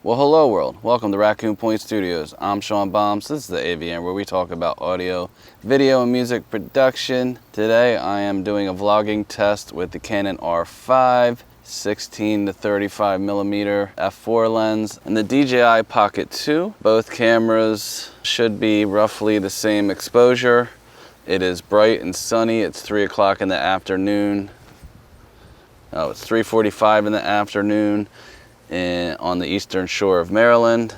Well, hello world. Welcome to Raccoon Point Studios. I'm Sean Bombs. This is the AVN where we talk about audio, video, and music production. Today I am doing a vlogging test with the Canon R5 16 to 35 millimeter f4 lens and the DJI Pocket 2. Both cameras should be roughly the same exposure. It is bright and sunny. It's 3 o'clock in the afternoon. Oh, it's 3:45 in the afternoon on the eastern shore of Maryland,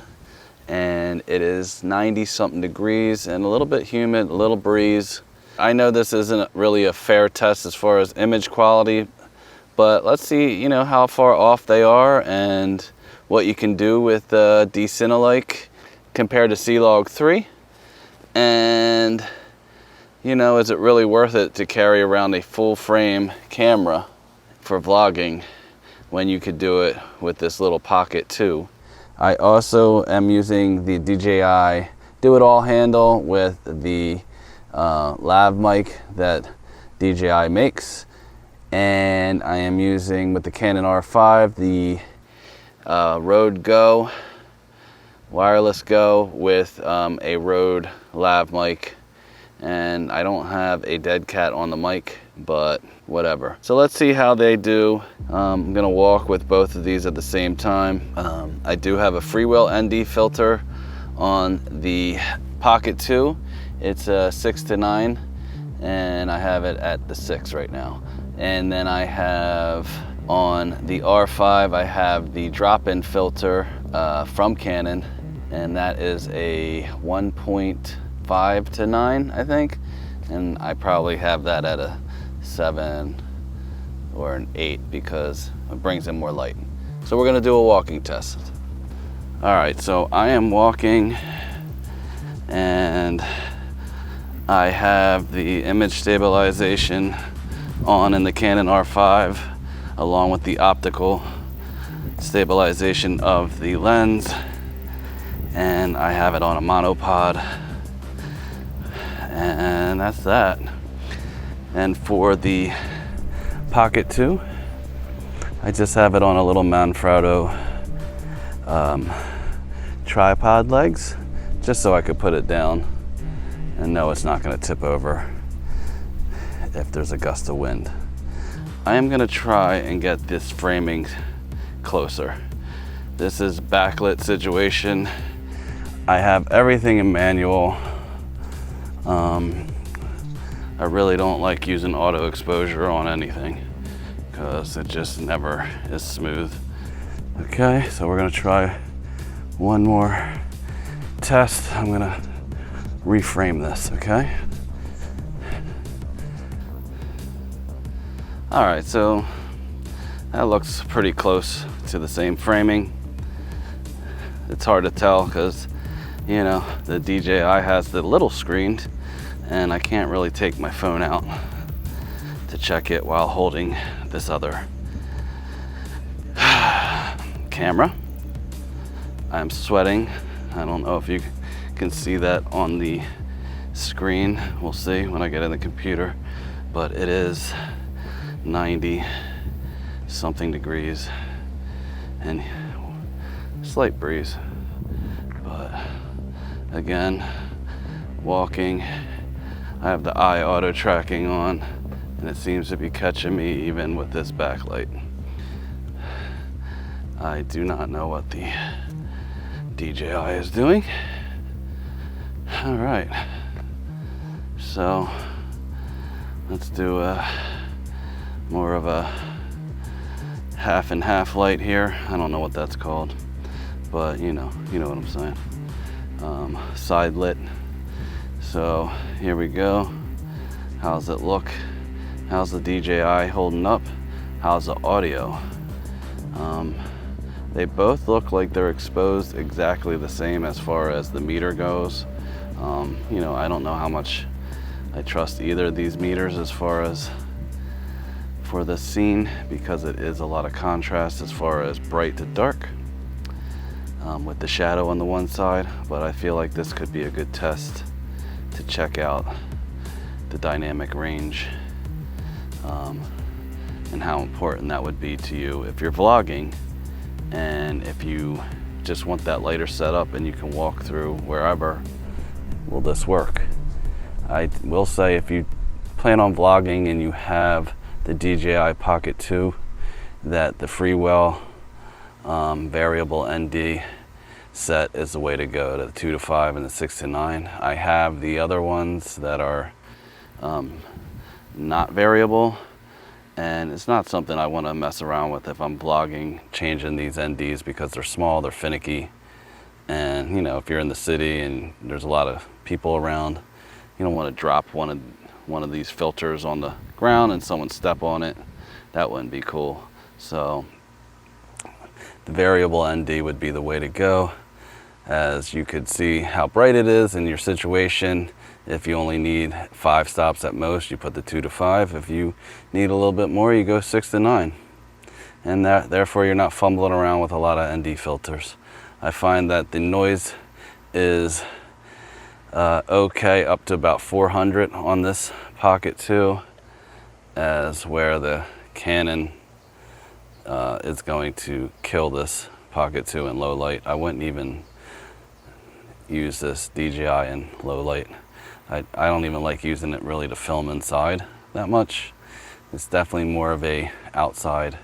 and it is 90 something degrees and a little bit humid, a little breeze. I know this isn't really a fair test as far as image quality, but let's see, how far off they are and what you can do with D-Cinelike compared to C-Log 3. And, is it really worth it to carry around a full frame camera for vlogging when you could do it with this little Pocket 2. I also am using the DJI Do-It-All handle with the lav mic that DJI makes, and I am using with the Canon R5 the Rode Go, wireless Go with a Rode lav mic, and I don't have a dead cat on the mic, but whatever. So let's see how they do. I'm gonna walk with both of these at the same time. I do have a freewheel ND filter on the Pocket 2. It's a 6 to 9, and I have it at the 6 right now. And then I have on the R5, I have the drop-in filter from Canon, and that is a 1.5 to 9, I think. And I probably have that at a 7 or an 8 because it brings in more light. So we're gonna do a walking test. All right, so I am walking and I have the image stabilization on in the Canon R5 along with the optical stabilization of the lens, and I have it on a monopod, and that's that. And for the Pocket 2, I just have it on a little Manfrotto tripod legs, just so I could put it down and know it's not going to tip over if there's a gust of wind. I am going to try and get this framing closer. This is backlit situation. I have everything in manual. I really don't like using auto exposure on anything because it just never is smooth. Okay, so we're gonna try one more test. I'm gonna reframe this, okay? All right, so that looks pretty close to the same framing. It's hard to tell because, the DJI has the little screen, and I can't really take my phone out to check it while holding this other camera. I'm sweating. I don't know if you can see that on the screen. We'll see when I get in the computer, but it is 90 something degrees and slight breeze. But again, walking, I have the eye auto tracking on, and it seems to be catching me even with this backlight. I do not know what the DJI is doing. All right, so let's do more of a half and half light here. I don't know what that's called, but you know what I'm saying. Side lit. So here we go. How's it look? How's the DJI holding up? How's the audio? They both look like they're exposed exactly the same as far as the meter goes. I don't know how much I trust either of these meters as far as for this scene, because it is a lot of contrast as far as bright to dark with the shadow on the one side, but I feel like this could be a good test to check out the dynamic range and how important that would be to you if you're vlogging, and if you just want that lighter setup and you can walk through wherever, will this work? I will say, if you plan on vlogging and you have the DJI Pocket 2, that the Freewell variable ND set is the way to go, to the 2 to 5 and the 6 to 9. I have the other ones that are not variable, and it's not something I want to mess around with if I'm vlogging, changing these NDs, because they're small, they're finicky, and you know, if you're in the city and there's a lot of people around, you don't want to drop one of these filters on the ground and someone step on it. That wouldn't be cool. So the variable ND would be the way to go, as you could see how bright it is in your situation. If you only need 5 stops at most, you put the 2 to 5. If you need a little bit more, you go 6 to 9. And therefore you're not fumbling around with a lot of ND filters. I find that the noise is okay up to about 400 on this Pocket 2, as where the Canon is going to kill this Pocket 2 in low light. I wouldn't even use this DJI in low light. I don't even like using it really to film inside that much. It's definitely more of a outside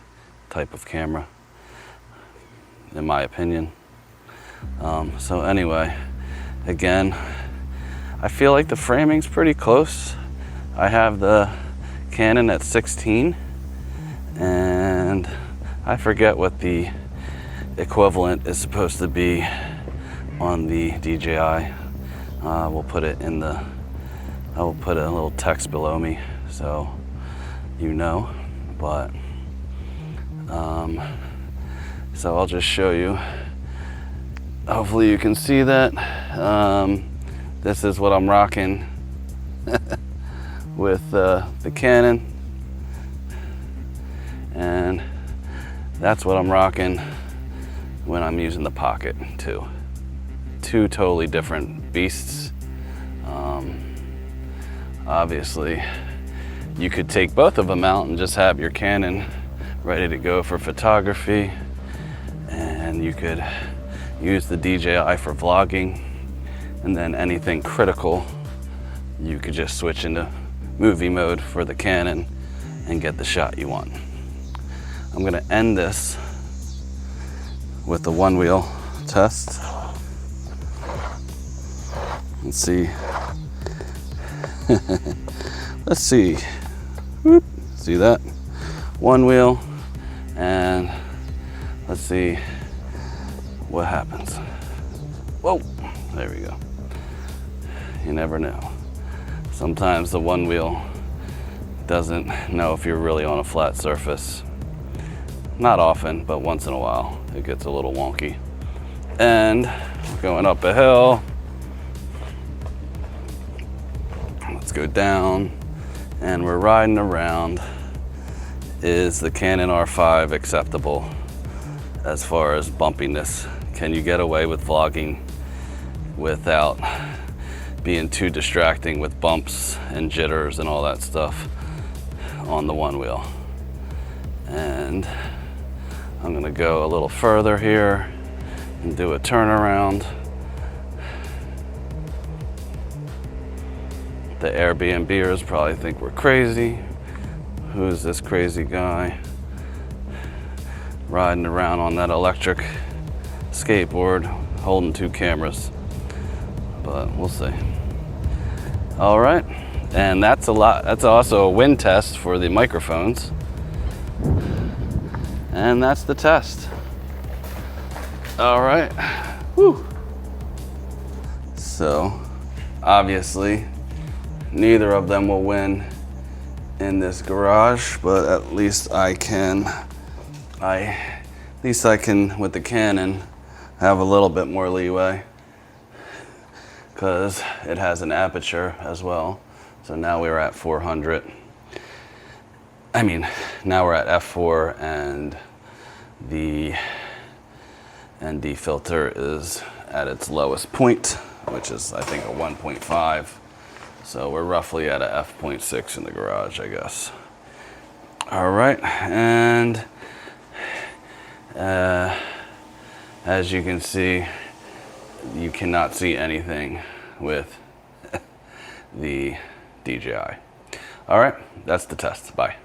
type of camera, in my opinion. So anyway, again, I feel like the framing's pretty close. I have the Canon at 16, and I forget what the equivalent is supposed to be on the DJI. We'll put it in the, I will put a little text below me so you know, but so I'll just show you. Hopefully you can see that. This is what I'm rocking with the Canon, and that's what I'm rocking when I'm using the Pocket 2. Two totally different beasts. Obviously, you could take both of them out and just have your Canon ready to go for photography, and you could use the DJI for vlogging, and then anything critical, you could just switch into movie mode for the Canon and get the shot you want. I'm gonna end this with the one wheel test. Let's see. Let's see. Whoop. See that? One wheel, and let's see what happens. Whoa, there we go. You never know. Sometimes the one wheel doesn't know if you're really on a flat surface. Not often, but once in a while, it gets a little wonky. And going up a hill. Let's go down, and we're riding around. Is the Canon R5 acceptable as far as bumpiness? Can you get away with vlogging without being too distracting with bumps and jitters and all that stuff on the one wheel? And I'm gonna go a little further here and do a turnaround. The Airbnbers probably think we're crazy. Who's this crazy guy riding around on that electric skateboard holding 2 cameras? But we'll see. All right, and that's also a wind test for the microphones. And that's the test. All right, whew. So obviously neither of them will win in this garage, but at least I can, with the Canon, have a little bit more leeway, because it has an aperture as well. So now we're at 400. I mean, now we're at f4, and the ND filter is at its lowest point, which is, I think, a 1.5. So we're roughly at a f.6 in the garage, I guess. All right, and As you can see, you cannot see anything with the DJI. All right, that's the test. Bye.